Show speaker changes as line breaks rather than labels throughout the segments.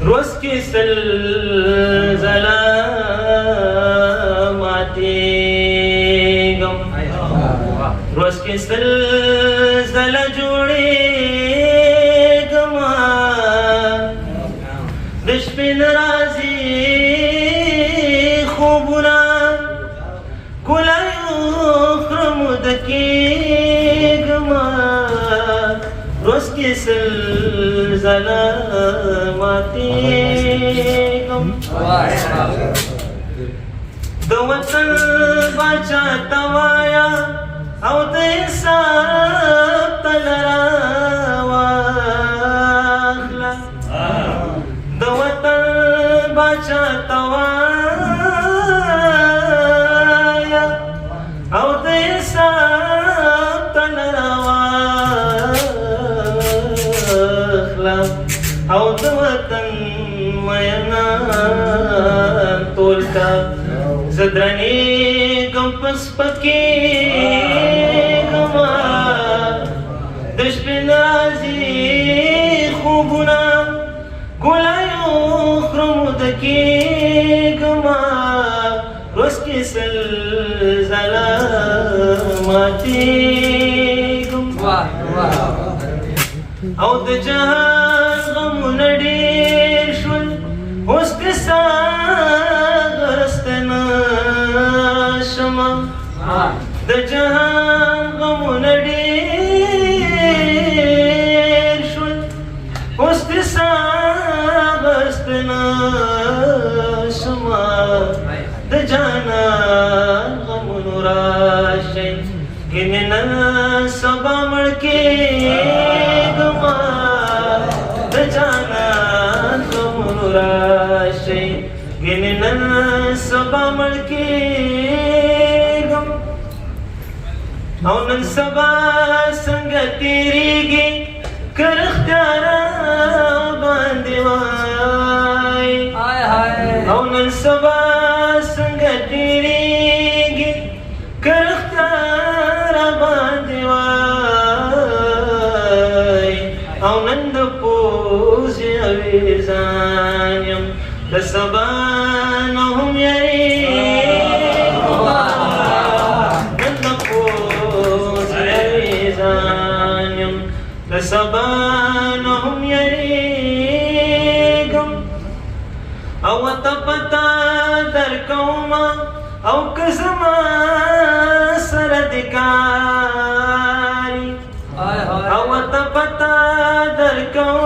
روز کې زلزلہ ماتېږم روز کې زلزلہ جوړېږم د شپې نه راځي خوبونه ګلایو خرم د کېږم روز کې زلزلہ ماتېږم د وطن باچا ته وایه او د انصاف تله راواخله د وطن باچا ته وایه او د انصاف تله راواخله او د وطن مینان ټول ته زه درنېږم په سپکېږم د شپې نه راځي خوبونه ګلایو خرم د کېږم روز کې زلزلہ ماتېږم او د جهان غمونه ډېر شول اوس که ساغرسته شمه د جهان غمونه ډېر شول اوس که ساغرسته شمه د جانان غمونو راشئ ګینې نن سبا مړ کېږم د جانان غمونو راشئ ګینې نن سبا مړ کېږم او نن سبا څنګه تېرېږي که رښتیا راباندې وایي او نن سبا څنګه تېرېږي که رښتیا راباندې وایي او نن د پوزې اویزان یم د سبا نه هم یریږم نن د پوزې اویزان یم د سبا نه هم یریږم او ته پته درکومه او که زما سره دې کاري او ته پته درکومه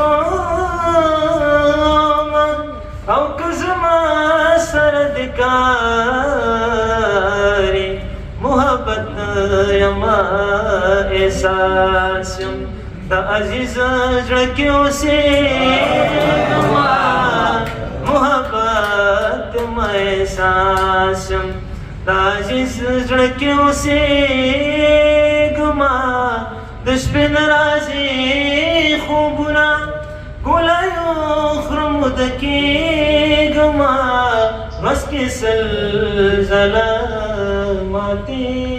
او که زما سره دې کاري محبت یما احساس یم د عزیز زړه کې اوسېږم محبت یما احساس یم د عزیز زړه کې اوسېږم د شپې نه راځي خوبونه ګلایو خرم د کېږم روز کې زلزلہ ماتېږم